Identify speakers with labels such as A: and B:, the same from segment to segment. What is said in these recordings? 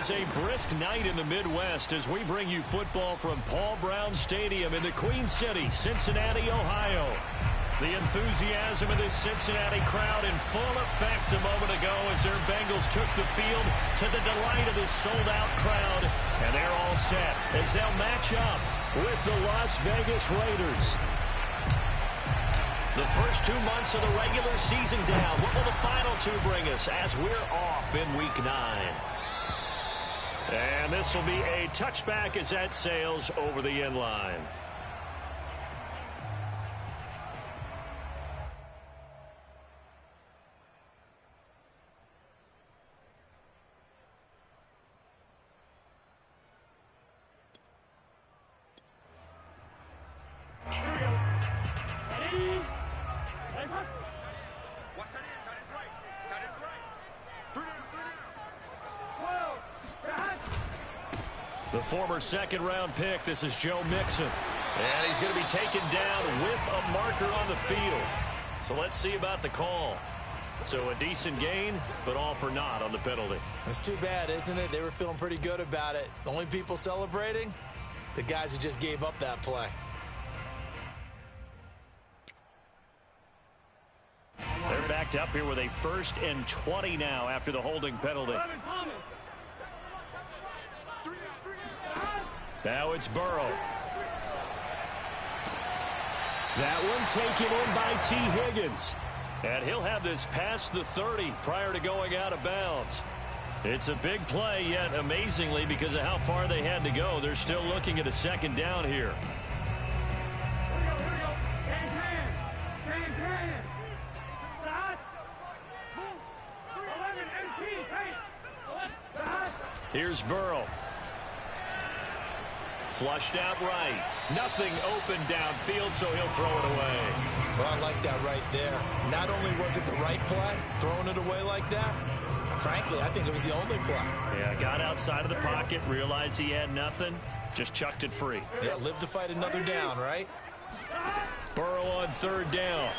A: is a brisk night in the Midwest as we bring you football from Paul Brown Stadium in the Queen City, Cincinnati, Ohio. The enthusiasm of this Cincinnati crowd in full effect a moment ago as their Bengals took the field to the delight of this sold-out crowd. And they're all set as they'll match up with the Las Vegas Raiders. The first 2 months of the regular season down. What will the final two bring us as we're off in Week 9? And this will be a touchback as that sails over the end line. The former second-round pick, this is Joe Mixon. And he's going to be taken down with a marker on the field. So let's see about the call. So a decent gain, but all for naught on the penalty.
B: It's too bad, isn't it? They were feeling pretty good about it. The only people celebrating? The guys who just gave up that play.
A: They're backed up here with a 1st and 20 now after the holding penalty. Now it's Burrow. That one taken in by T. Higgins. And he'll have this past the 30 prior to going out of bounds. It's a big play, yet amazingly, because of how far they had to go, they're still looking at a second down here. Here's Burrow. Flushed out right. Nothing open downfield, so he'll throw it away.
B: Well, I like that right there. Not only was it the right play, throwing it away like that, frankly, I think it was the only play.
A: Yeah, got outside of the pocket, realized he had nothing, just chucked it free.
B: Yeah, live to fight another down, right?
A: Burrow on 3rd down.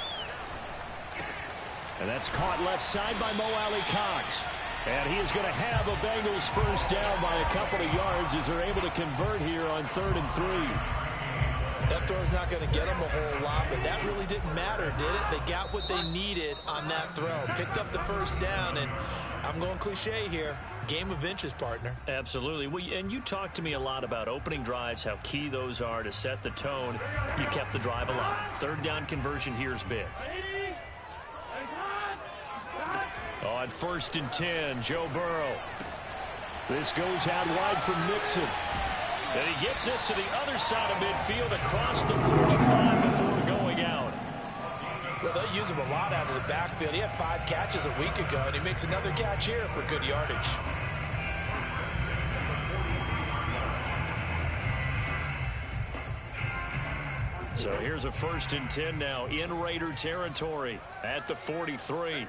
A: And that's caught left side by Mo Alley-Cox. And he is going to have a Bengals 1st down by a couple of yards as they're able to convert here on 3rd and 3.
B: That throw's not going to get them a whole lot, but that really didn't matter, did it? They got what they needed on that throw. Picked up the 1st down, and I'm going cliche here. Game of inches, partner.
A: Absolutely. Well, and you talked to me a lot about opening drives, how key those are to set the tone. You kept the drive alive. 3rd down conversion here is big. On 1st and 10, Joe Burrow. This goes out wide from Mixon. And he gets this to the other side of midfield across the 45 before going out.
B: Well, they use him a lot out of the backfield. He had 5 catches a week ago, and he makes another catch here for good yardage.
A: So here's a 1st and 10 now in Raider territory at the 43.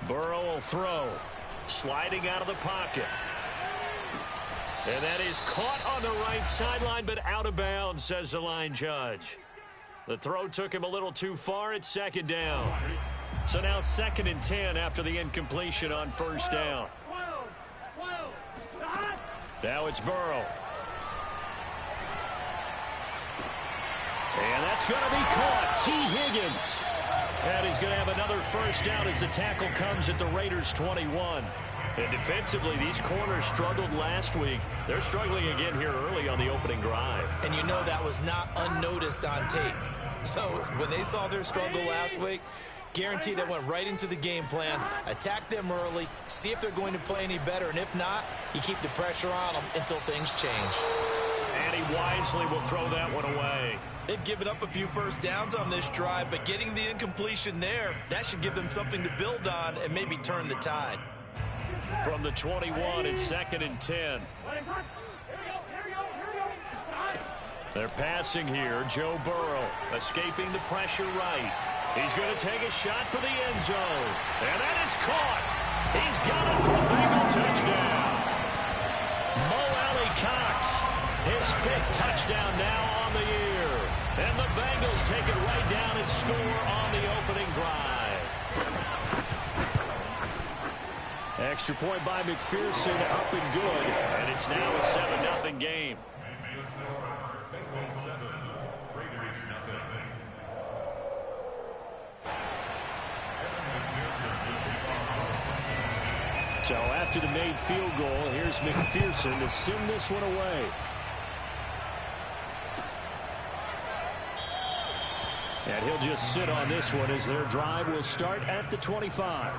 A: Burrow will throw. Sliding out of the pocket. And that is caught on the right sideline, but out of bounds, says the line judge. The throw took him a little too far. It's 2nd down. So now 2nd and 10 after the incompletion on 1st down. Now it's Burrow. And that's going to be caught. T. Higgins. And he's going to have another 1st down as the tackle comes at the Raiders' 21. And defensively, these corners struggled last week. They're struggling again here early on the opening drive.
B: And you know that was not unnoticed on tape. So when they saw their struggle last week, guaranteed they went right into the game plan, attack them early, see if they're going to play any better. And if not, you keep the pressure on them until things change.
A: And he wisely will throw that one away.
B: They've given up a few 1st downs on this drive, but getting the incompletion there, that should give them something to build on and maybe turn the tide.
A: From the 21, it's 2nd and 10. They're passing here. Joe Burrow escaping the pressure right. He's going to take a shot for the end zone. And that is caught. He's got it for a Bengal touchdown. Mo Alley-Cox, his 5th touchdown now on the year. And the Bengals take it right down and score on the opening drive. Extra point by McPherson, up and good, and it's now a 7-0 game. So after the made field goal, here's McPherson to send this one away. And he'll just sit on this one as their drive will start at the 25.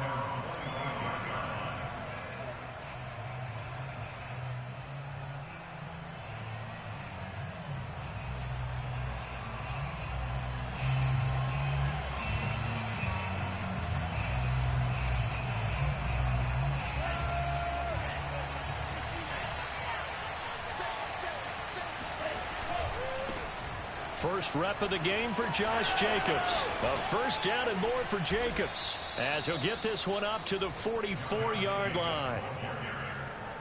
A: First rep of the game for Josh Jacobs. A first down and more for Jacobs as he'll get this one up to the 44-yard line.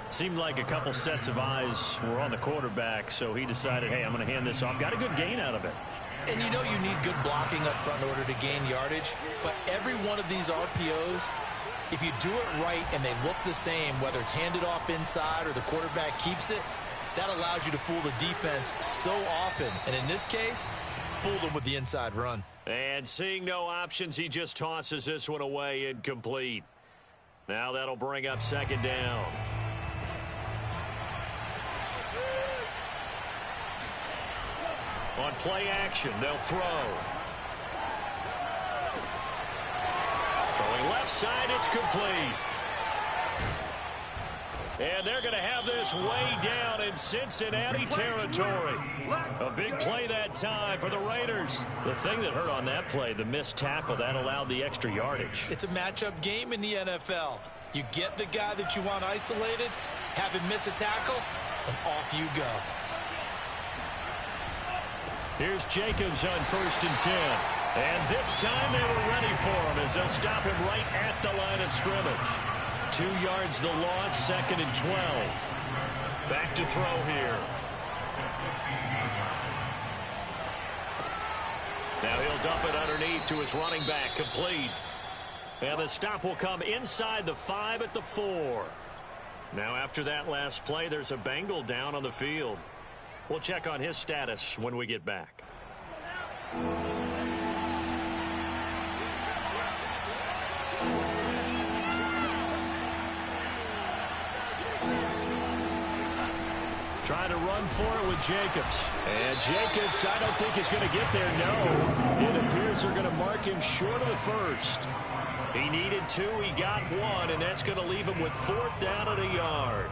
A: Seemed like a couple sets of eyes were on the quarterback, so he decided, hey, I'm going to hand this off. Got a good gain out of it.
B: And you know you need good blocking up front in order to gain yardage, but every one of these RPOs, if you do it right and they look the same, whether it's handed off inside or the quarterback keeps it, that allows you to fool the defense so often. And in this case, fooled them with the inside run.
A: And seeing no options, he just tosses this one away incomplete. Now that'll bring up second down. On play action, they'll throw. Throwing left side, it's complete. And they're going to have this way down in Cincinnati territory. A big play that time for the Raiders. The thing that hurt on that play, the missed tackle, that allowed the extra yardage.
B: It's a matchup game in the NFL. You get the guy that you want isolated, have him miss a tackle, and off you go.
A: Here's Jacobs on 1st and 10. And this time they were ready for him as they'll stop him right at the line of scrimmage. 2 yards the loss, 2nd and 12. Back to throw here. Now he'll dump it underneath to his running back, complete. And the stop will come inside the 5 at the 4. Now after that last play, there's a Bengal down on the field. We'll check on his status when we get back. Trying to run for it with Jacobs. And Jacobs, I don't think is going to get there. No. It appears they're going to mark him short of the first. He needed 2. He got 1, and that's going to leave him with 4th down at a yard.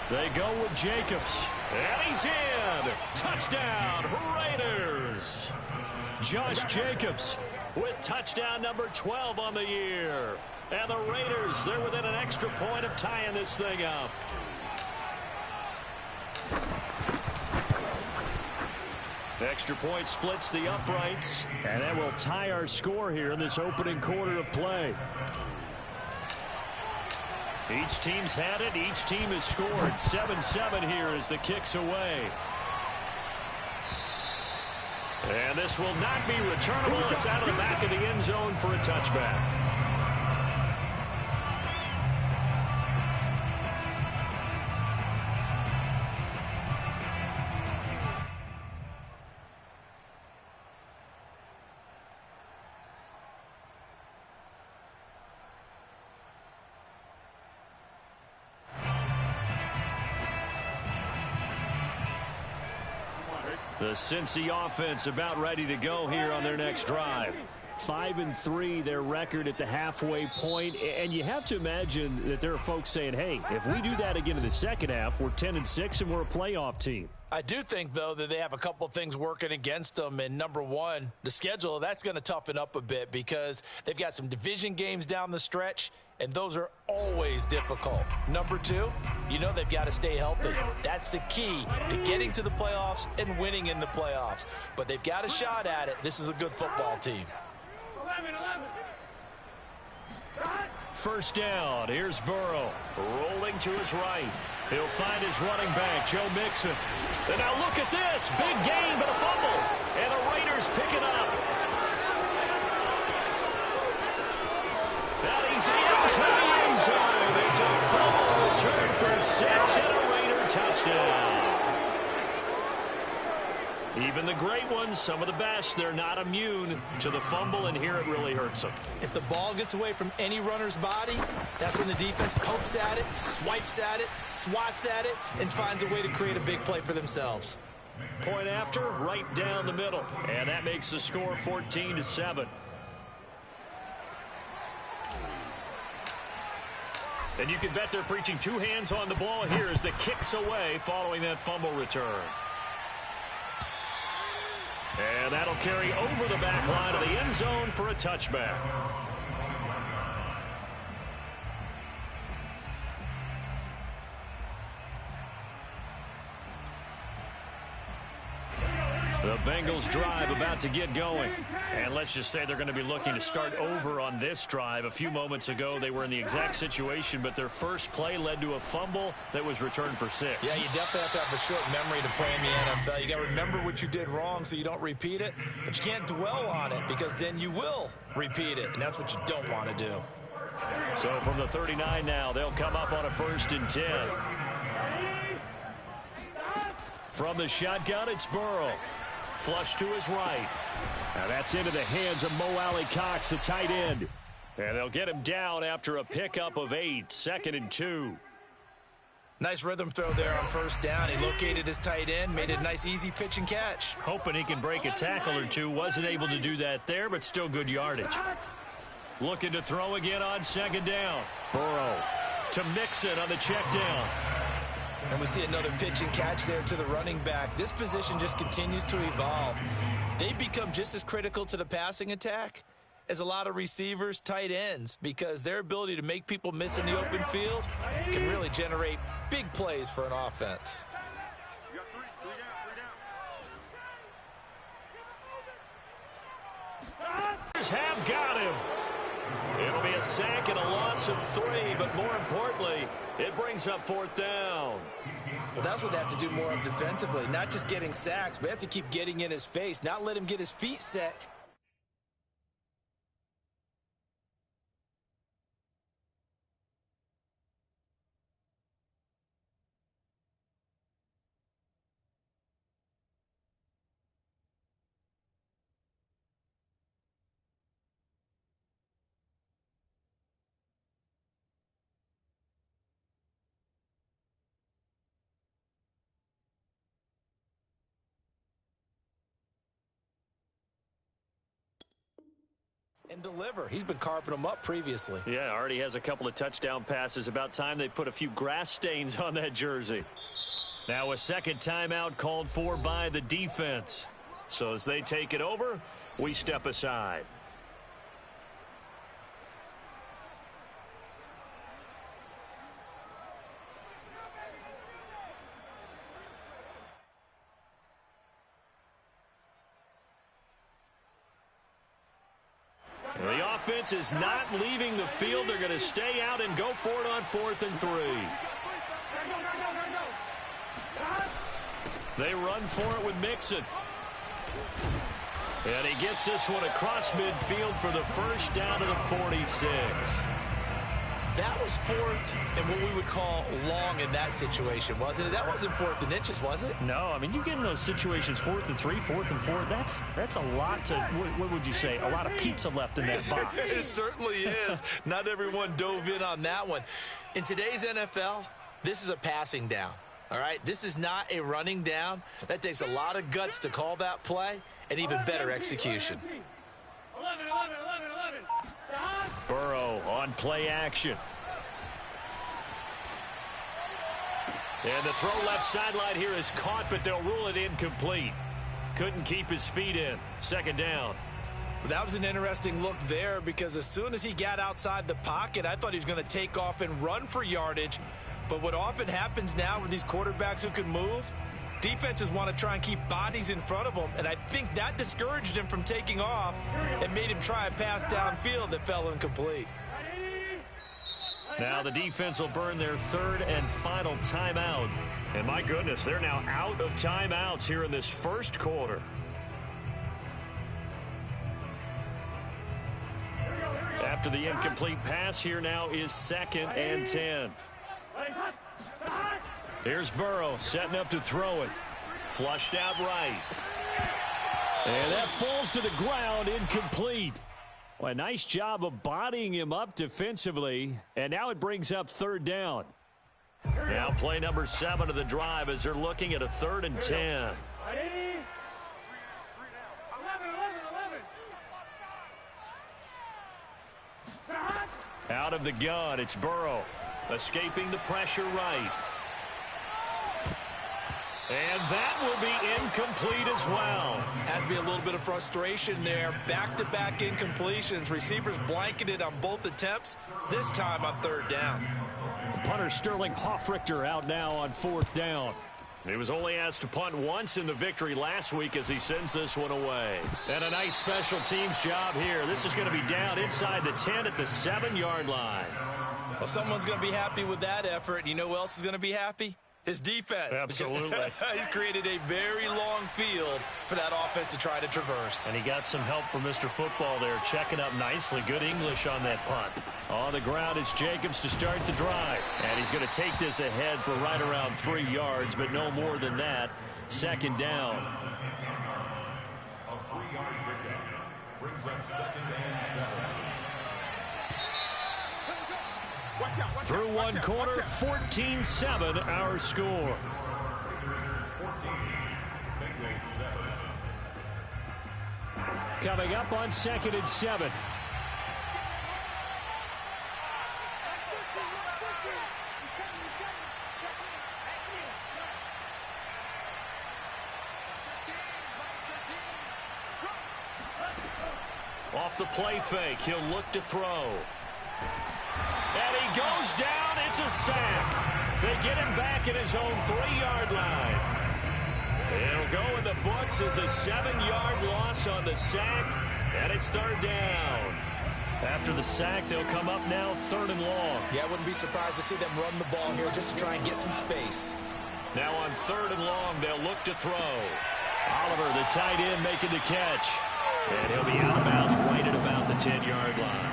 A: They go with Jacobs. And he's in. Touchdown, Raiders. Josh Jacobs with touchdown number 12 on the year. And the Raiders, they're within an extra point of tying this thing up. Extra point splits the uprights. And that will tie our score here in this opening quarter of play. Each team's had it. Each team has scored. 7-7 here as the kick's away. And this will not be returnable. It's out of the back of the end zone for a touchback. The Cincy offense about ready to go here on their next drive. 5-3 their record at the halfway point, and you have to imagine that there are folks saying, hey, if we do that again in the second half, we're 10-6 and we're a playoff team.
B: I do think, though, that they have a couple of things working against them. And number one, the schedule, that's going to toughen up a bit because they've got some division games down the stretch. and those are always difficult. Number two, you know they've got to stay healthy. That's the key to getting to the playoffs and winning in the playoffs. But they've got a shot at it. This is a good football team.
A: First down, here's Burrow, rolling to his right. He'll find his running back, Joe Mixon. And now look at this, big game, but a fumble. And the Raiders pick it up. Now he's into the end zone. It's a fumble return for 6 and a Raider touchdown. Even the great ones, some of the best, they're not immune to the fumble, and here it really hurts them.
B: If the ball gets away from any runner's body, that's when the defense pokes at it, swipes at it, swats at it, and finds a way to create a big play for themselves.
A: Point after, right down the middle, and that makes the score 14-7. And you can bet they're preaching two hands on the ball here as the kicks away following that fumble return. And that'll carry over the back line of the end zone for a touchback. The Bengals drive about to get going. And let's just say they're going to be looking to start over on this drive. A few moments ago, they were in the exact situation, but their first play led to a fumble that was returned for 6.
B: Yeah, you definitely have to have a short memory to play in the NFL. You got to remember what you did wrong so you don't repeat it, but you can't dwell on it because then you will repeat it, and that's what you don't want to do.
A: So from the 39 now, they'll come up on a 1st and 10. From the shotgun, it's Burrow. Flush to his right. Now that's into the hands of Mo Alley Cox, the tight end. And they'll get him down after a pickup of 8, 2nd and 2.
B: Nice rhythm throw there on 1st down. He located his tight end, made it a nice easy pitch and catch.
A: Hoping he can break a tackle or two. Wasn't able to do that there, but still good yardage. Looking to throw again on 2nd down. Burrow to Mixon on the check down.
B: And we see another pitch and catch there to the running back. This position just continues to evolve. They become just as critical to the passing attack as a lot of receivers, tight ends, because their ability to make people miss in the open field can really generate big plays for an offense.
A: Have got him. It'll be a sack and a loss of 3, but more importantly, it brings up 4th down.
B: Well, that's what they have to do more of defensively, not just getting sacks, but they have to keep getting in his face, not let him get his feet set. And deliver. He's been carving them up previously.
A: Yeah, already has a couple of touchdown passes. About time they put a few grass stains on that jersey. Now a second timeout called for by the defense. So as they take it over, we step aside. The offense is not leaving the field. They're going to stay out and go for it on 4th and 3. They run for it with Mixon. And he gets this one across midfield for the first down to the 46.
B: That was 4th and what we would call long in that situation, wasn't it? That wasn't 4th and inches, was it?
A: No, I mean, you get in those situations 4th and 3, 4th and 4. That's a lot to, what would you say, a lot of pizza left in that box.
B: It certainly is. Not everyone dove in on that one. In today's NFL, this is a passing down, all right? This is not a running down. That takes a lot of guts to call that play and even better execution.
C: 11.
A: Burrow on play action. And the throw left sideline here is caught, but they'll rule it incomplete. Couldn't keep his feet in. 2nd down.
B: That was an interesting look there because as soon as he got outside the pocket, I thought he was going to take off and run for yardage. But what often happens now with these quarterbacks who can move, defenses want to try and keep bodies in front of them, and I think that discouraged him from taking off and made him try a pass downfield that fell incomplete.
A: Now the defense will burn their third and final timeout. And my goodness, they're now out of timeouts here in this first quarter. After the incomplete pass, here now is 2nd and 10. Here's Burrow setting up to throw it. Flushed out right. And that falls to the ground, incomplete. Well, a nice job of bodying him up defensively. And now it brings up 3rd down. Now play number 7 of the drive as they're looking at a 3rd and 10. Out of the gun, it's Burrow. Escaping the pressure right. And that will be incomplete as well.
B: Has to be a little bit of frustration there. Back-to-back incompletions. Receivers blanketed on both attempts, this time on 3rd down.
A: Punter Sterling Hoffrichter out now on 4th down. He was only asked to punt once in the victory last week as he sends this one away. And a nice special teams job here. This is going to be down inside the 10 at the 7-yard line.
B: Well, someone's going to be happy with that effort. You know who else is going to be happy? His defense.
A: Absolutely.
B: He's created a very long field for that offense to try to traverse.
A: And he got some help from Mr. Football there, checking up nicely. Good English on that punt. On the ground, it's Jacobs to start the drive. And he's going to take this ahead for right around 3 yards, but no more than that. 2nd down. A 3-yard pickup brings up 2nd and 7. Through one quarter, 14-7 our score. Coming up on 2nd and 7. Off the play fake, he'll look to throw. And he goes down. It's a sack. They get him back at his own 3-yard line. It'll go in the books as a 7-yard loss on the sack, and it's 3rd down. After the sack, they'll come up now 3rd and long.
B: Yeah, I wouldn't be surprised to see them run the ball here just to try and get some space.
A: Now on 3rd and long, they'll look to throw. Oliver, the tight end, making the catch. And he'll be out of bounds right at about the 10-yard line.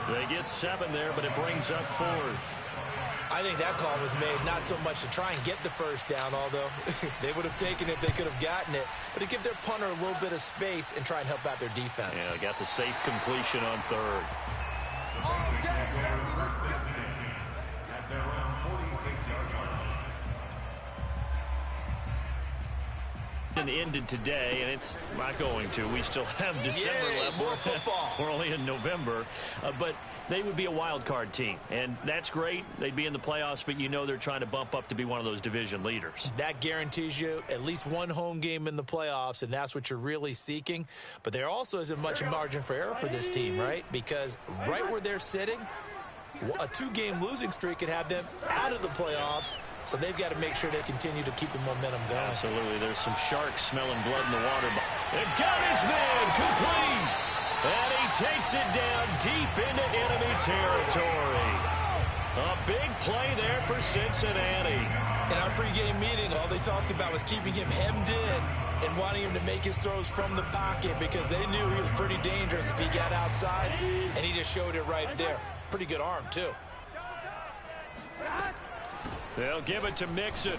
A: They get 7 there, but it brings up 4th.
B: I think that call was made not so much to try and get the 1st down, although they would have taken it if they could have gotten it, but to give their punter a little bit of space and try and help out their defense.
A: Yeah, got the safe completion on 3rd. At their own 46-yard line. And ended today, and it's not going to. We still have December left.
B: More football.
A: We're only in November, but they would be a wild card team, and that's great. They'd be in the playoffs, but you know they're trying to bump up to be one of those division leaders.
B: That guarantees you at least one home game in the playoffs, and that's what you're really seeking. But there also isn't much margin for error for this team, right? Because right where they're sitting, a 2-game losing streak could have them out of the playoffs. So they've got to make sure they continue to keep the momentum going.
A: Absolutely. There's some sharks smelling blood in the water. They've got his man complete. And he takes it down deep into enemy territory. A big play there for Cincinnati.
B: In our pregame meeting, all they talked about was keeping him hemmed in and wanting him to make his throws from the pocket because they knew he was pretty dangerous if he got outside, and he just showed it right there. Pretty good arm, too.
A: They'll give it to Mixon.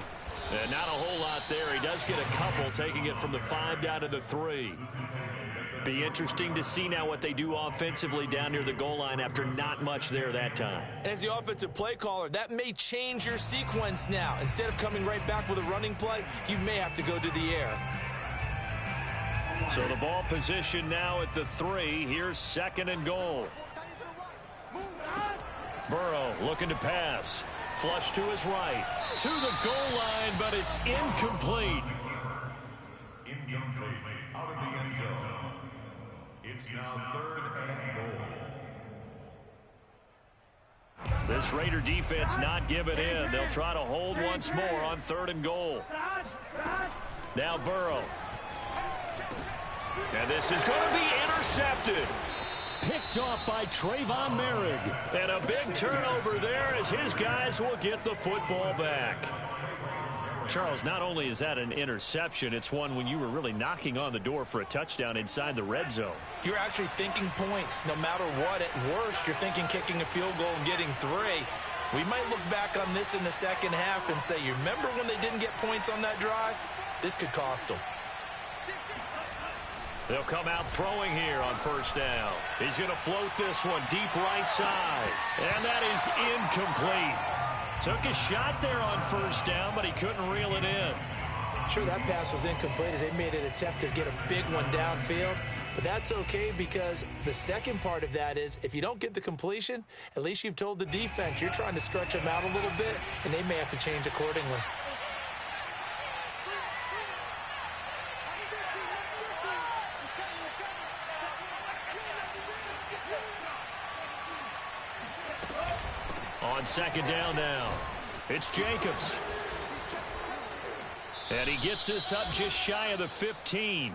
A: And not a whole lot there. He does get a couple, taking it from the 5 down to the 3. Be interesting to see now what they do offensively down near the goal line after not much there that time.
B: As the offensive play caller, that may change your sequence now. Instead of coming right back with a running play, you may have to go to the air.
A: So the ball position now at the 3. Here's 2nd and goal. Burrow looking to pass. Flush to his right. To the goal line, but it's incomplete. Incomplete. Out of the end zone. It's This Raider defense not giving in. They'll try to hold once more on 3rd and goal. Now Burrow. And this is going to be intercepted. Picked off by Trayvon Merrick. And a big turnover there as his guys will get the football back. Charles, not only is that an interception, it's one when you were really knocking on the door for a touchdown inside the red zone.
B: You're actually thinking points. No matter what, at worst, you're thinking kicking a field goal and getting 3. We might look back on this in the second half and say, you remember when they didn't get points on that drive? This could cost them.
A: They'll come out throwing here on 1st down. He's going to float this one deep right side. And that is incomplete. Took a shot there on 1st down, but he couldn't reel it in.
B: Sure, that pass was incomplete as they made an attempt to get a big one downfield. But that's okay because the second part of that is if you don't get the completion, at least you've told the defense you're trying to stretch them out a little bit, and they may have to change accordingly.
A: On 2nd down now, it's Jacobs. And he gets this up just shy of the 15.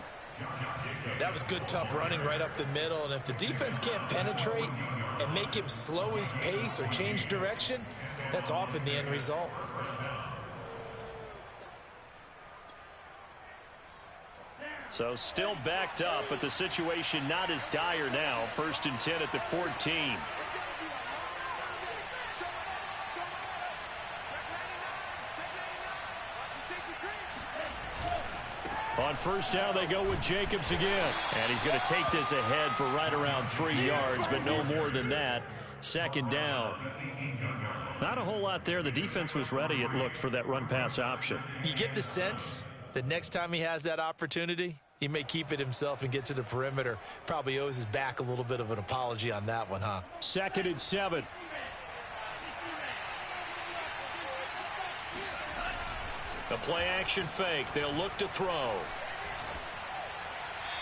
B: That was good, tough running right up the middle. And if the defense can't penetrate and make him slow his pace or change direction, that's often the end result.
A: So still backed up, but the situation not as dire now. 1st and 10 at the 14. On 1st down, they go with Jacobs again. And he's going to take this ahead for right around 3 yards, but no more than that. 2nd down. Not a whole lot there. The defense was ready, it looked, for that run-pass option.
B: You get the sense that next time he has that opportunity, he may keep it himself and get to the perimeter. Probably owes his back a little bit of an apology on that one, huh?
A: 2nd and 7. A play-action fake. They'll look to throw.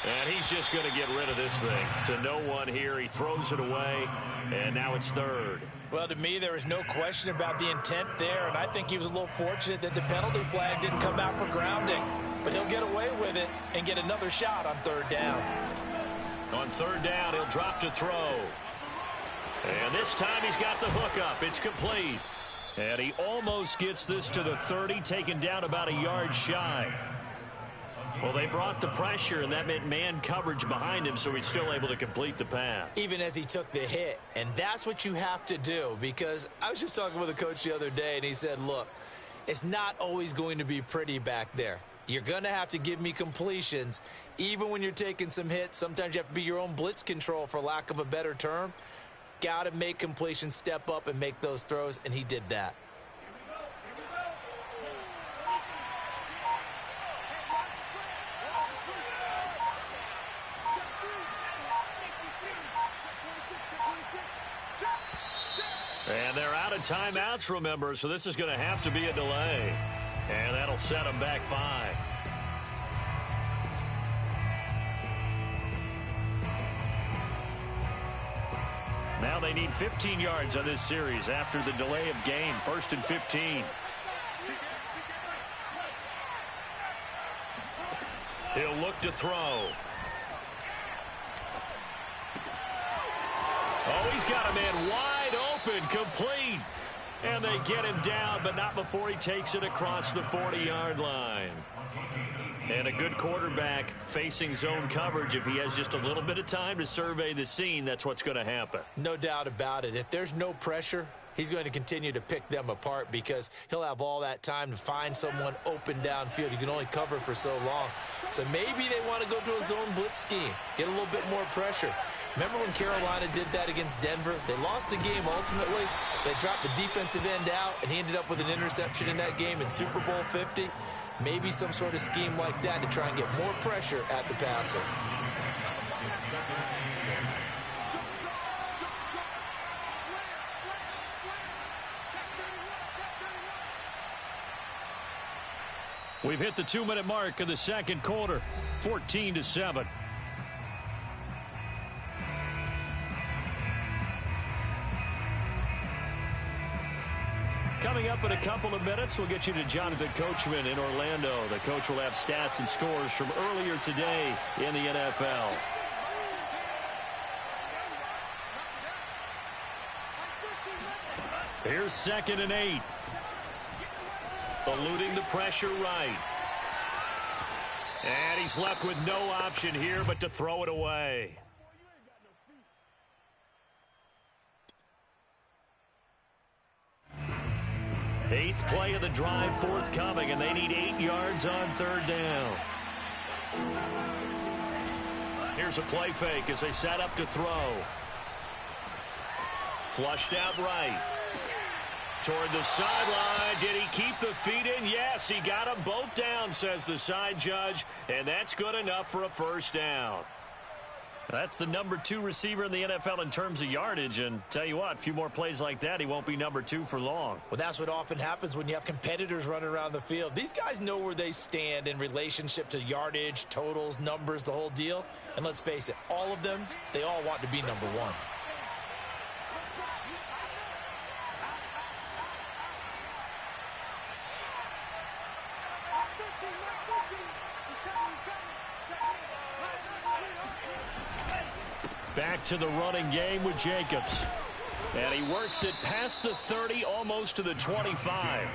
A: And he's just going to get rid of this thing. To no one here. He throws it away, and now it's 3rd.
B: Well, to me, there was no question about the intent there, and I think he was a little fortunate that the penalty flag didn't come out for grounding. But he'll get away with it and get another shot on 3rd down.
A: On 3rd down, he'll drop to throw. And this time he's got the hook up. It's complete. And he almost gets this to the 30, taken down about a yard shy. Well, they brought the pressure, and that meant man coverage behind him, so he's still able to complete the pass.
B: Even as he took the hit, and that's what you have to do, because I was just talking with a coach the other day, and he said, look, it's not always going to be pretty back there. You're going to have to give me completions. Even when you're taking some hits, sometimes you have to be your own blitz control, for lack of a better term. Got to make completions, step up, and make those throws, and he did that.
A: And they're out of timeouts, remember, so this is going to have to be a delay. And that'll set them back 5. Now they need 15 yards on this series after the delay of game. 1st and 15. He'll look to throw. Oh, he's got a man wide open, complete. And they get him down, but not before he takes it across the 40-yard line. And a good quarterback facing zone coverage, if he has just a little bit of time to survey the scene, that's what's going to happen.
B: No doubt about it. If there's no pressure, he's going to continue to pick them apart because he'll have all that time to find someone open downfield. You can only cover for so long. So maybe they want to go to a zone blitz scheme, get a little bit more pressure. Remember when Carolina did that against Denver? They lost the game ultimately. They dropped the defensive end out, and he ended up with an interception in that game in Super Bowl 50. Maybe some sort of scheme like that to try and get more pressure at the passer.
A: We've hit the 2-minute mark of the second quarter, 14-7. Coming up in a couple of minutes, we'll get you to Jonathan Coachman in Orlando. The coach will have stats and scores from earlier today in the NFL. Here's 2nd and 8. Eluding the pressure right. And he's left with no option here but to throw it away. Eighth play of the drive forthcoming, and they need 8 yards on 3rd down. Here's a play fake as they set up to throw. Flushed out right. Toward the sideline. Did he keep the feet in? Yes, he got them both down, says the side judge, and that's good enough for a 1st down. That's the number 2 receiver in the NFL in terms of yardage, and tell you what, a few more plays like that, he won't be number 2 for long.
B: Well, that's what often happens when you have competitors running around the field. These guys know where they stand in relationship to yardage, totals, numbers, the whole deal. And let's face it, all of them, they all want to be number 1.
A: Back to the running game with Jacobs. And he works it past the 30, almost to the 25.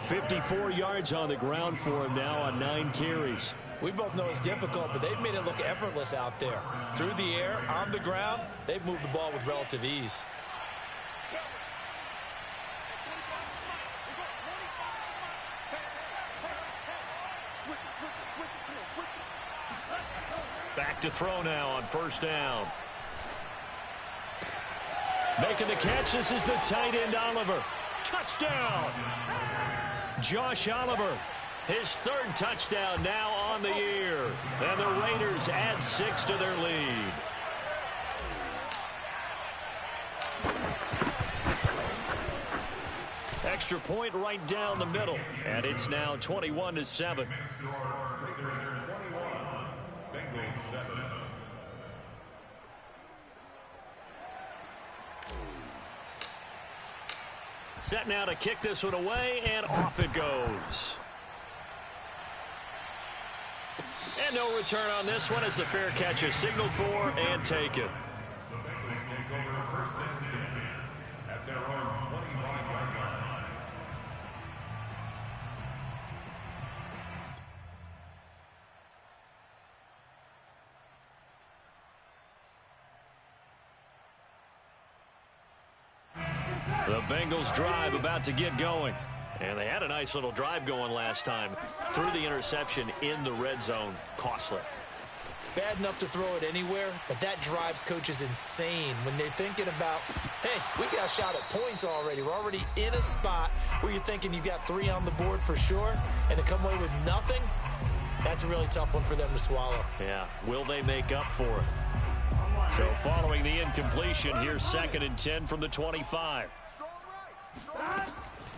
A: 54 yards on the ground for him now on 9 carries.
B: We both know it's difficult, but they've made it look effortless out there. Through the air, on the ground, they've moved the ball with relative ease.
A: Back to throw now on 1st down. Making the catch, this is the tight end Oliver. Touchdown! Josh Oliver, his 3rd touchdown now on the year. And the Raiders add 6 to their lead. Extra point right down the middle. And it's now 21-7.
C: Raiders 21, Bengals 7.
A: Set now to kick this one away, and off it goes. And no return on this one as the fair catch is signaled for and taken.
C: The Bengals take over 1st and 10 at their own 25-yard line.
A: The Bengals drive about to get going. And they had a nice little drive going last time. Threw the interception in the red zone. Costly.
B: Bad enough to throw it anywhere, but that drives coaches insane when they're thinking about, hey, we got a shot at points already. We're already in a spot where you're thinking you got 3 on the board for sure, and to come away with nothing, that's a really tough one for them to swallow.
A: Yeah, will they make up for it? So following the incompletion, here's 2nd and 10 from the 25.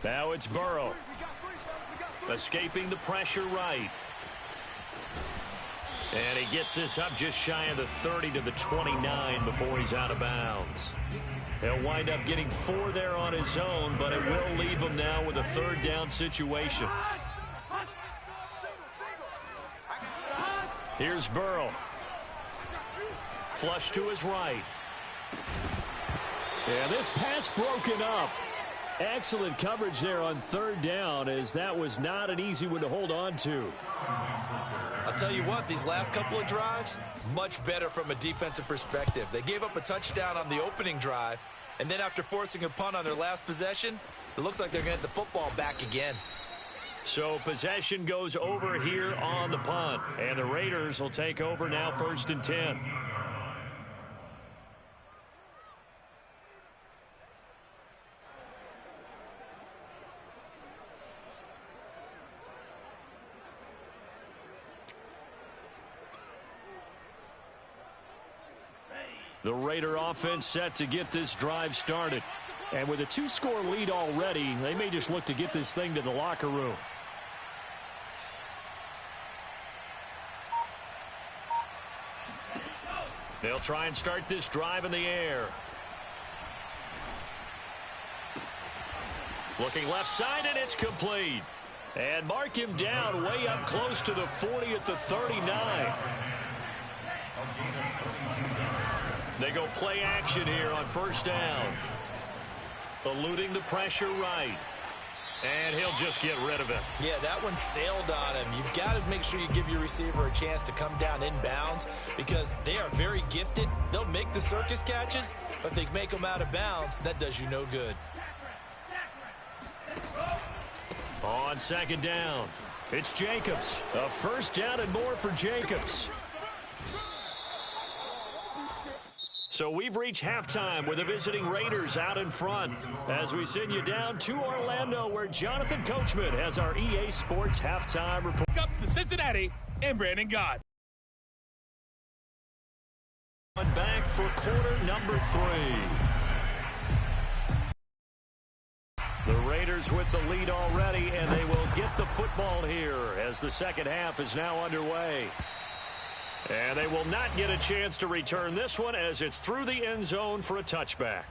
A: Now it's Burrow. Escaping the pressure right. And he gets this up just shy of the 30 to the 29 before he's out of bounds. He'll wind up getting 4 there on his own, but it will leave him now with a 3rd down situation. Here's Burrow. Flush to his right. And this pass broken up. Excellent coverage there on 3rd down, as that was not an easy one to hold on to.
B: I'll tell you what, these last couple of drives, much better from a defensive perspective. They gave up a touchdown on the opening drive, and then after forcing a punt on their last possession, it looks like they're going to get the football back again.
A: So possession goes over here on the punt, and the Raiders will take over now 1st and 10. The Raider offense set to get this drive started. And with a 2-score lead already, they may just look to get this thing to the locker room. They'll try and start this drive in the air. Looking left side, and it's complete. And mark him down way up close to the 40 at the 39. They go play action here on first down. Eluding the pressure right. And he'll just get rid of it.
B: Yeah, that one sailed on him. You've got to make sure you give your receiver a chance to come down inbounds because they are very gifted. They'll make the circus catches, but if they make them out of bounds, that does you no good.
A: On second down, it's Jacobs. A first down and more for Jacobs. So we've reached halftime with the visiting Raiders out in front as we send you down to Orlando where Jonathan Coachman has our EA Sports halftime report.
D: Up to Cincinnati and Brandon Gott.
A: Back for quarter number 3. The Raiders with the lead already, and they will get the football here as the second half is now underway. And they will not get a chance to return this one as it's through the end zone for a touchback.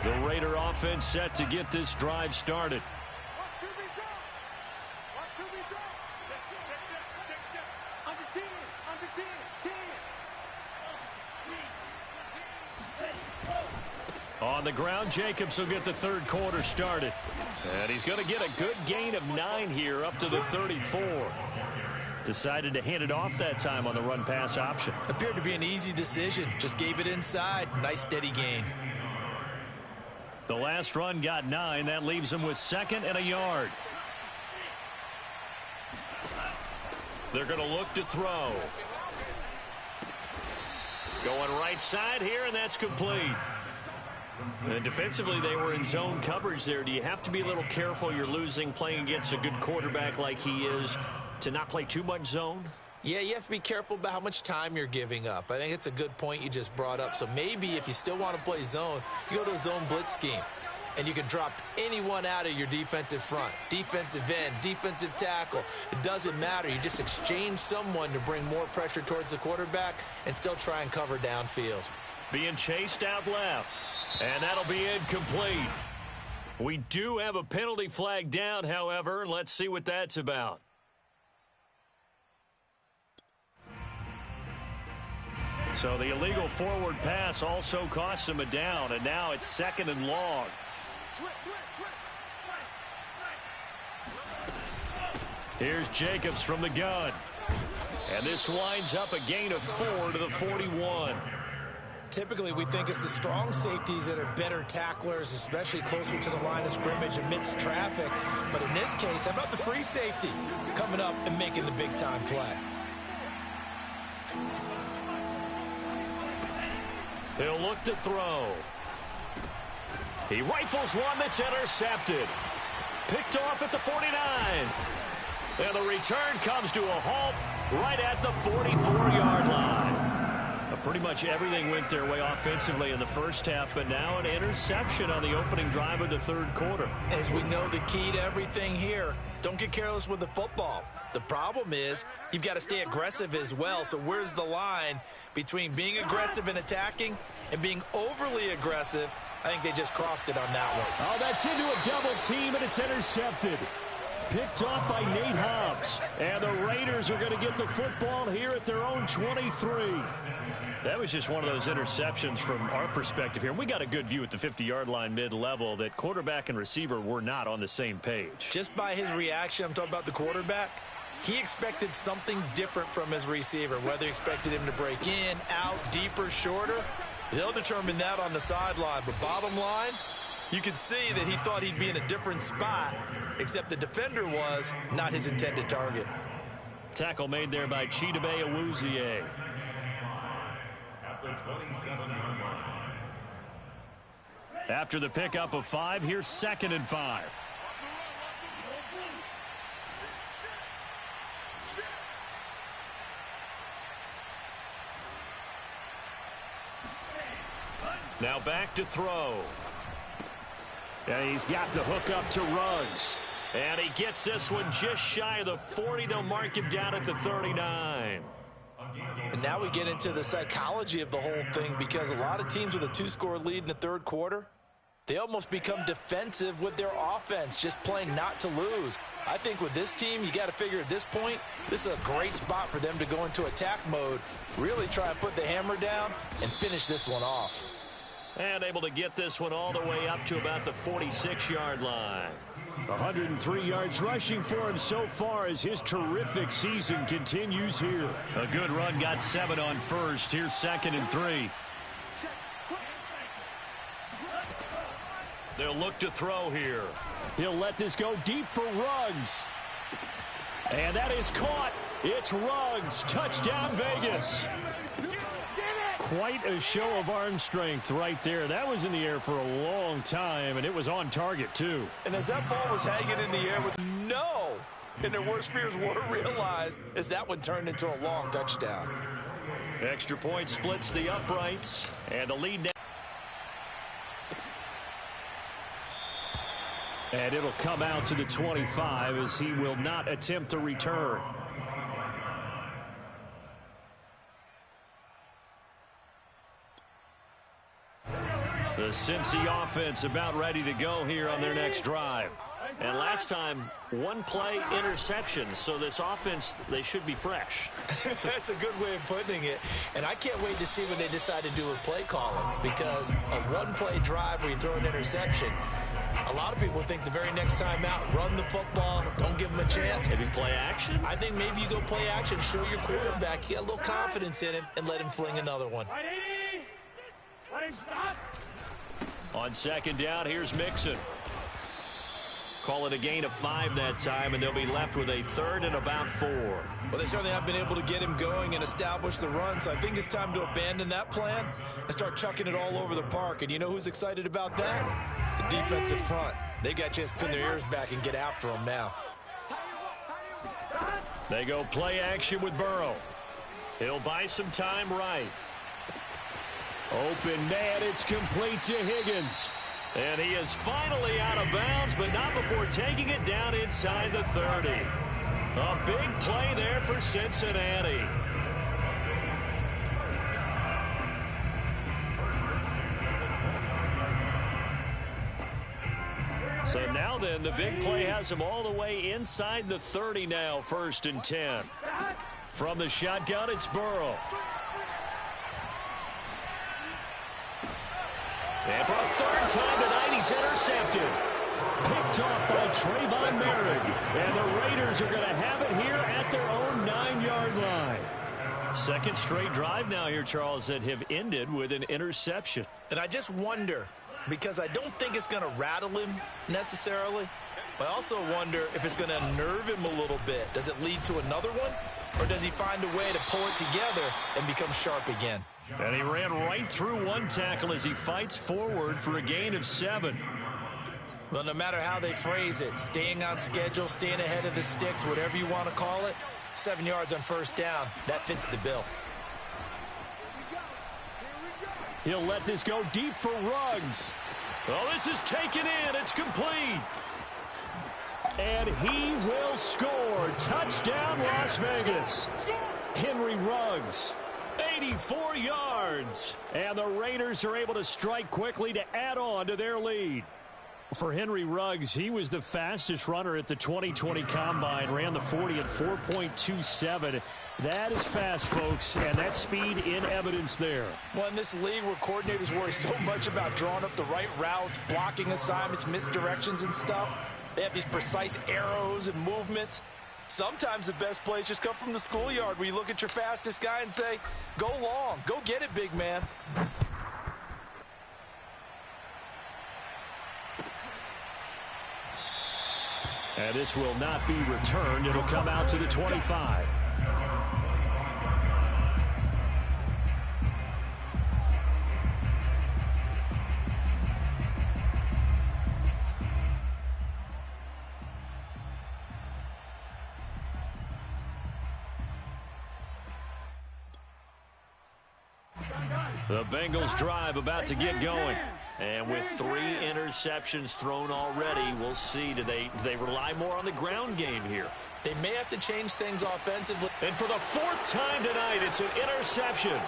A: The Raider offense set to get this drive started. On the ground, Jacobs will get the third quarter started. And he's going to get a good gain of 9 here up to the 34. Decided to hand it off that time on the run-pass option.
B: Appeared to be an easy decision. Just gave it inside. Nice steady gain.
A: The last run got 9. That leaves him with 2nd and a yard. They're going to look to throw. Going right side here, and that's complete. And defensively, they were in zone coverage there. Do you have to be a little careful? You're losing playing against a good quarterback like he is to not play too much zone?
B: Yeah, you have to be careful about how much time you're giving up. I think it's a good point you just brought up. So maybe if you still want to play zone, you go to a zone blitz scheme. And you can drop anyone out of your defensive front. Defensive end, defensive tackle. It doesn't matter. You just exchange someone to bring more pressure towards the quarterback and still try and cover downfield.
A: Being chased out left. And that'll be incomplete. We do have a penalty flag down, however. Let's see what that's about. So the illegal forward pass also costs him a down, and now it's 2nd and long. Here's Jacobs from the gun. And this winds up a gain of 4 to the 41.
B: Typically, we think it's the strong safeties that are better tacklers, especially closer to the line of scrimmage amidst traffic. But in this case, how about the free safety coming up and making the big-time play?
A: He'll look to throw. He rifles one that's intercepted. Picked off at the 49. And the return comes to a halt right at the 44-yard line. Pretty much everything went their way offensively in the first half, but now an interception on the opening drive of the third quarter.
B: As we know, the key to everything here, don't get careless with the football. The problem is you've got to stay aggressive as well. So where's the line between being aggressive and attacking and being overly aggressive? I think they just crossed it on that one.
A: Oh, that's into a double team, and it's intercepted. Picked off by Nate Hobbs. And the Raiders are going to get the football here at their own 23. That was just one of those interceptions from our perspective here. We got a good view at the 50-yard line mid-level that quarterback and receiver were not on the same page.
B: Just by his reaction, I'm talking about the quarterback, he expected something different from his receiver, whether he expected him to break in, out, deeper, shorter. They'll determine that on the sideline. But bottom line, you could see that he thought he'd be in a different spot, except the defender was not his intended target.
A: Tackle made there by Chidobe Awuzie.
C: At the 27-yard line.
A: After the pickup of 5, here's 2nd and 5. Now back to throw.
D: And he's got the hook up to Ruggs.
A: And he gets this one just shy of the 40. They'll mark him down at the 39.
B: And now we get into the psychology of the whole thing, because a lot of teams with a 2-score lead in the third quarter, they almost become defensive with their offense, just playing not to lose. I think with this team, you got to figure at this point, this is a great spot for them to go into attack mode, really try and put the hammer down and finish this one off.
A: And able to get this one all the way up to about the 46-yard line.
D: 103 yards rushing for him so far as his terrific season continues here.
A: A good run, got 7 on first. Here's 2nd and 3. They'll look to throw here.
D: He'll let this go deep for Ruggs. And that is caught. It's Ruggs. Touchdown, Vegas. Quite a show of arm strength right there. That was in the air for a long time, and it was on target, too.
B: And as that ball was hanging in the air with no, and their worst fears were realized as that one turned into a long touchdown.
A: Extra point splits the uprights, and the lead now.
D: And it'll come out to the 25 as he will not attempt a return.
A: The Cincy offense about ready to go here on their next drive. And last time, 1 play interception. So this offense, they should be fresh.
B: That's a good way of putting it. And I can't wait to see what they decide to do with play calling, because a 1-play drive where you throw an interception, a lot of people think the very next time out, run the football, don't give them a chance.
A: Maybe play action?
B: I think maybe you go play action, show your quarterback, you got a little confidence in him, and let him fling another one.
A: On 2nd down, here's Mixon. Call it a gain of 5 that time, and they'll be left with a 3rd and about 4.
B: Well, they certainly have been able to get him going and establish the run, so I think it's time to abandon that plan and start chucking it all over the park. And you know who's excited about that? The defensive front. They got a chance to pin their ears back and get after him now.
A: They go play action with Burrow. He'll buy some time right.
D: Open man, it's complete to Higgins.
A: And he is finally out of bounds, but not before taking it down inside the 30. A big play there for Cincinnati. So now then, the big play has him all the way inside the 30 now, 1st and 10. From the shotgun, it's Burrow. And for a 3rd time tonight, he's intercepted.
D: Picked off by Trayvon Merrick. And the Raiders are going to have it here at their own 9-yard line.
A: 2nd straight drive now here, Charles, that have ended with an interception.
B: And I just wonder, because I don't think it's going to rattle him necessarily, but I also wonder if it's going to unnerve him a little bit. Does it lead to another one, or does he find a way to pull it together and become sharp again?
A: And he ran right through 1 tackle as he fights forward for a gain of 7.
B: Well, no matter how they phrase it, staying on schedule, staying ahead of the sticks, whatever you want to call it, 7 yards on 1st down, that fits the bill.
D: He'll let this go deep for Ruggs.
A: Oh, this is taken in. It's complete.
D: And he will score. Touchdown, Las Vegas. Henry Ruggs.
A: 84 yards.
D: And the Raiders are able to strike quickly to add on to their lead. For Henry Ruggs, he was the fastest runner at the 2020 Combine. Ran the 40 in 4.27. That is fast, folks, and that speed in evidence there.
B: Well, in this league where coordinators worry so much about drawing up the right routes, blocking assignments, misdirections and stuff, they have these precise arrows and movements. Sometimes the best plays just come from the schoolyard where you look at your fastest guy and say, go long, go get it, big man.
D: And this will not be returned. It'll come out to the 25.
A: The Bengals drive about to get going. And with 3 interceptions thrown already, we'll see. Do they rely more on the ground game here?
B: They may have to change things offensively.
A: And for the 4th time tonight, it's an interception.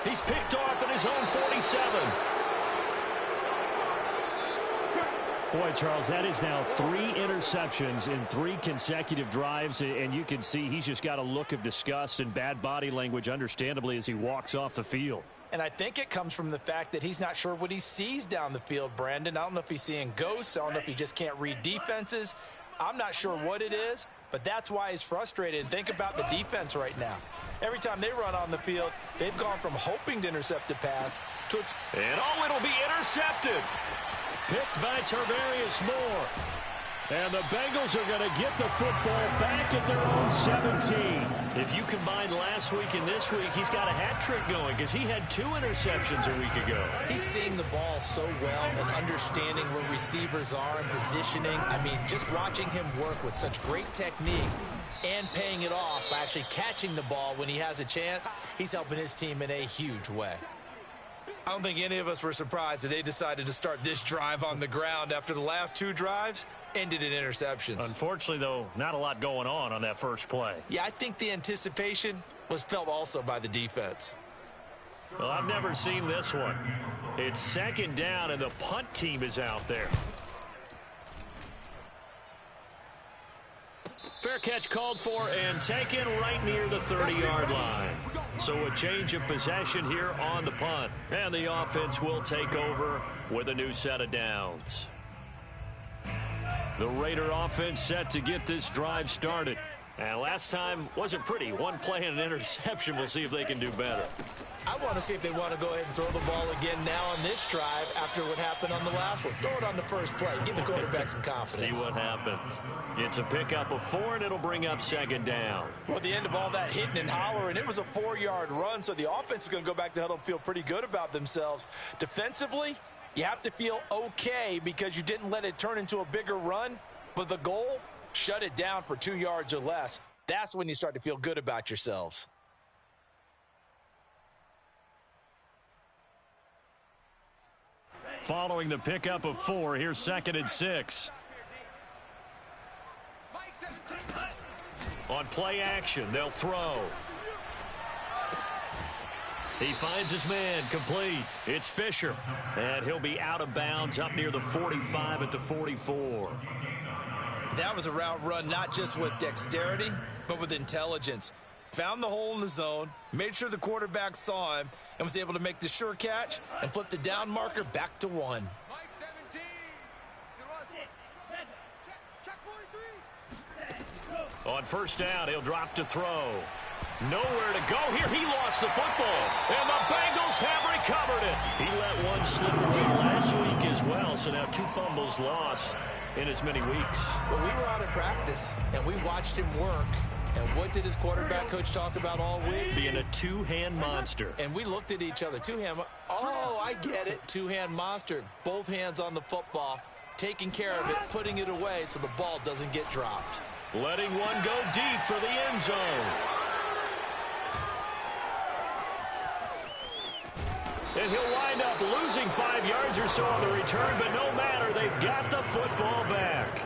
A: He's picked off at his own 47.
D: Boy, Charles, that is now 3 interceptions in 3 consecutive drives, and you can see he's just got a look of disgust and bad body language, understandably, as he walks off the field.
B: And I think it comes from the fact that he's not sure what he sees down the field, Brandon. I don't know if he's seeing ghosts. I don't know if he just can't read defenses. I'm not sure what it is, but that's why he's frustrated. And think about the defense right now. Every time they run on the field, they've gone from hoping to intercept a pass to...
A: And it'll be intercepted. Picked by Tarvarius Moore. And the Bengals are going to get the football back at their own 17. If you combine last week and this week, he's got a hat trick going because he had 2 interceptions a week ago.
B: He's seeing the ball so well and understanding where receivers are and positioning. I mean, just watching him work with such great technique and paying it off by actually catching the ball when he has a chance, he's helping his team in a huge way. I don't think any of us were surprised that they decided to start this drive on the ground after the last 2 drives ended in interceptions.
A: Unfortunately, though, not a lot going on that first play.
B: Yeah, I think the anticipation was felt also by the defense.
A: Well, I've never seen this one. It's 2nd down, and the punt team is out there. Fair catch called for and taken right near the 30-yard line. So a change of possession here on the punt. And the offense will take over with a new set of downs. The Raider offense set to get this drive started. And last time wasn't pretty. 1 play and an interception. We'll see if they can do better.
B: I want to see if they want to go ahead and throw the ball again now on this drive after what happened on the last one. Throw it on the first play. Give the quarterback some confidence.
A: See what happens. It's a pickup of 4, and it'll bring up 2nd down.
B: Well, at the end of all that hitting and hollering, it was a 4-yard run, so the offense is going to go back to huddle and feel pretty good about themselves. Defensively, you have to feel okay because you didn't let it turn into a bigger run, but the goal, shut it down for 2 yards or less. That's when you start to feel good about yourselves.
A: Following the pickup of 4, here's 2nd and 6. On play action, they'll throw. He finds his man, complete. It's Fisher. And he'll be out of bounds up near the 45 at the 44.
B: That was a route run not just with dexterity, but with intelligence. Found the hole in the zone, made sure the quarterback saw him, and was able to make the sure catch and flip the down marker back to 1.
A: On 1st down, he'll drop to throw. Nowhere to go here. He lost the football, and the Bengals have recovered it. He let 1 slip away last week as well, so now 2 fumbles lost in as many weeks.
B: Well, we were out of practice, and we watched him work. And what did his quarterback coach talk about all week?
A: Being a 2-hand monster.
B: And we looked at each other. 2-hand. Oh, I get it. 2-hand monster. Both hands on the football, taking care of it, putting it away so the ball doesn't get dropped.
A: Letting 1 go deep for the end zone. And he'll wind up losing 5 yards or so on the return, but no matter, they've got the football back.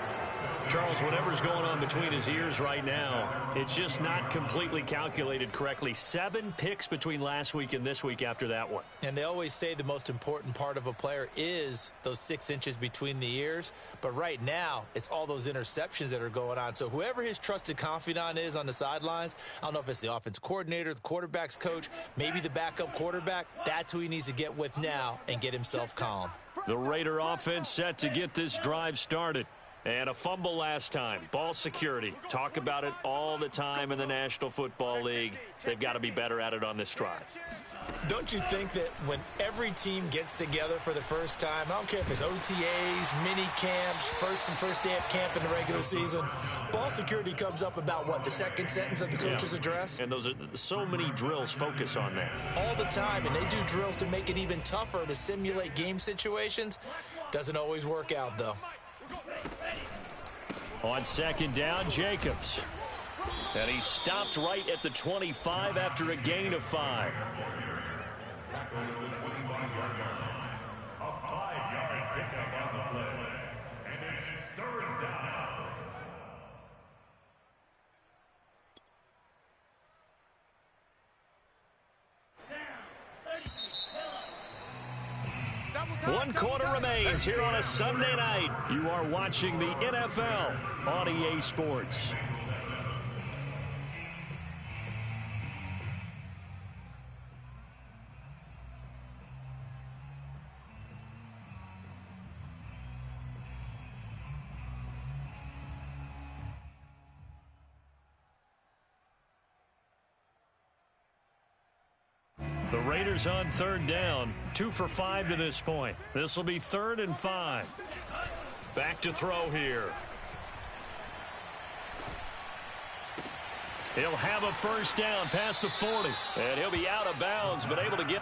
A: Charles, whatever's going on between his ears right now, it's just not completely calculated correctly. 7 picks between last week and this week after that one.
B: And they always say the most important part of a player is those 6 inches between the ears. But right now, it's all those interceptions that are going on. So whoever his trusted confidant is on the sidelines, I don't know if it's the offensive coordinator, the quarterback's coach, maybe the backup quarterback, that's who he needs to get with now and get himself calm.
A: The Raider offense set to get this drive started. And a fumble last time. Ball security. Talk about it all the time in the National Football League. They've got to be better at it on this drive.
B: Don't you think that when every team gets together for the first time, I don't care if it's OTAs, mini camps, first day at camp in the regular season, ball security comes up about what, the second sentence of the coach's address?
A: And those are so many drills focus on that.
B: All the time, and they do drills to make it even tougher to simulate game situations. Doesn't always work out, though.
A: On 2nd down, Jacobs. And he stopped right at the 25 after a gain of 5.
C: tackle at the 25-yard line. A 5-yard pickup on the play. And it's third down.
D: One quarter remains here on a Sunday night. You are watching the NFL on EA Sports. The Raiders on third down, 2 for 5 to this point. This will be 3rd and 5. Back to throw here. He'll have a first down past the 40. And he'll be out of bounds, but able to get...